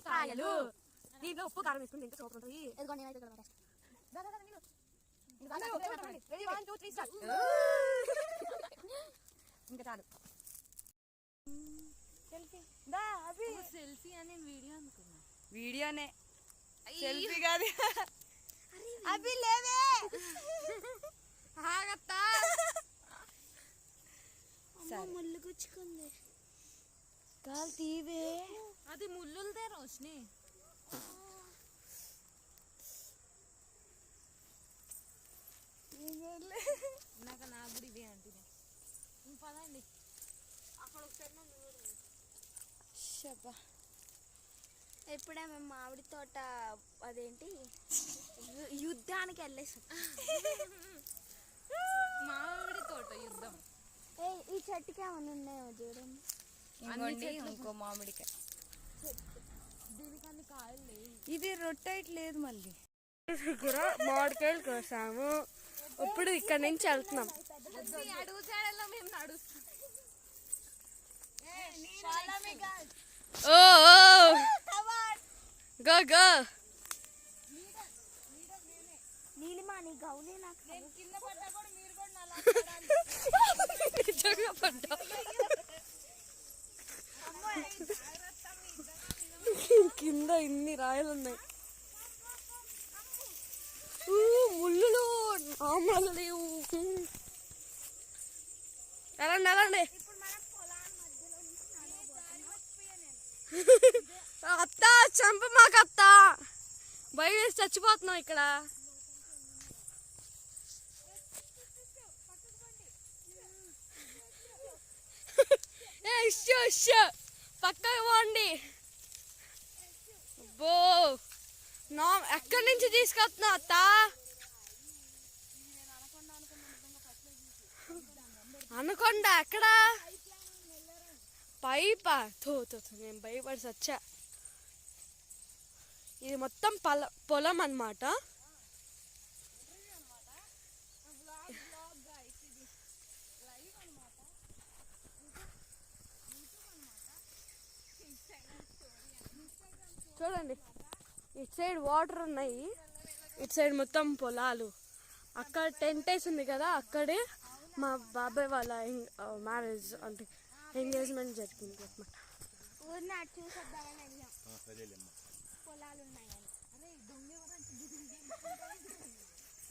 కాయలు దీంట్లో ఉప్పు కారం వేసుకుని తింటే సూపర్ ఉంటుంది. ఇంకా చాలు. సెల్ఫీ అనే వీడియో అనుకున్నా. వీడియోనే, సెల్ఫీ కాదు. అవి లేవే ముళ్ళు గుచ్చుకుంది. కాలు తీవే. అది ముళ్ళులదే రోషిని. నాకు నా కూడా ఇదే అంటే పదండి అక్కడ ఒకసారి. ఎప్పుడే మేము మామిడి తోట అదేంటి యుద్ధానికి వెళ్ళేసాం. మామిడి తోట యుద్ధం. ఈ చెట్టుకి ఏమైనా ఉన్నాయో చూడండి. ఇంకో మామిడికాయ. దీనికి అన్ని కాయలు లేవు. ఇది రొట్టెట్లేదు. మళ్ళీ దగ్గర మామిడికాయలు కోసాము. ఇప్పుడు ఇక్కడ నుంచి వెళ్తున్నాం. అడుగు జాడల్లో మేము నడుస్తాం. ఓ గో గో. నీలిమా నీ గౌనే నాకు కింద పడ్డా కూడా మీరు కూడా పడ్డా. కింద ఇన్ని రాయలు ఉన్నాయి. ముళ్ళు ఆమలు లేవు. వెళ్ళండి వెళ్ళండి. అత్త చంప మాకు అత్త. భయం వేసి చచ్చిపోతున్నాం ఇక్కడ. పక్కకు పోండి. అబ్బో ఎక్కడి నుంచి తీసుకొస్తున్నావు అత్త? అనకొండ ఎక్కడ? పైపా? నేను భయపడి సచ్చా. ఇది మొత్తం పొలం అన్నమాట. చూడండి, ఇటు సైడ్ వాటర్ ఉన్నాయి, ఇటు సైడ్ మొత్తం పొలాలు. అక్కడ టెంట్ వేసి ఉంది కదా, అక్కడే మా బాబాయ్ వాళ్ళ మ్యారేజ్ అంటే ఎంగేజ్మెంట్ జరిగింది అన్నమాట. పొలాలు ఉన్నాయని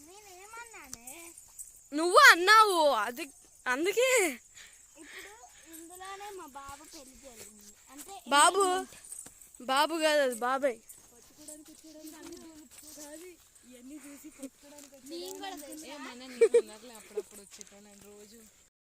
నేనేమన్నానే. నువ్వు అన్నావు అది అందుకే. ఇప్పుడు ఇందులోనే మా బాబు పెళ్లి జరిగింది అంటే బాబు బాబు కాదు అది బాబాయ్. నేను కూడా తెలుసా? ఏమన్నా నీకు అన్నట్లే అప్పుడు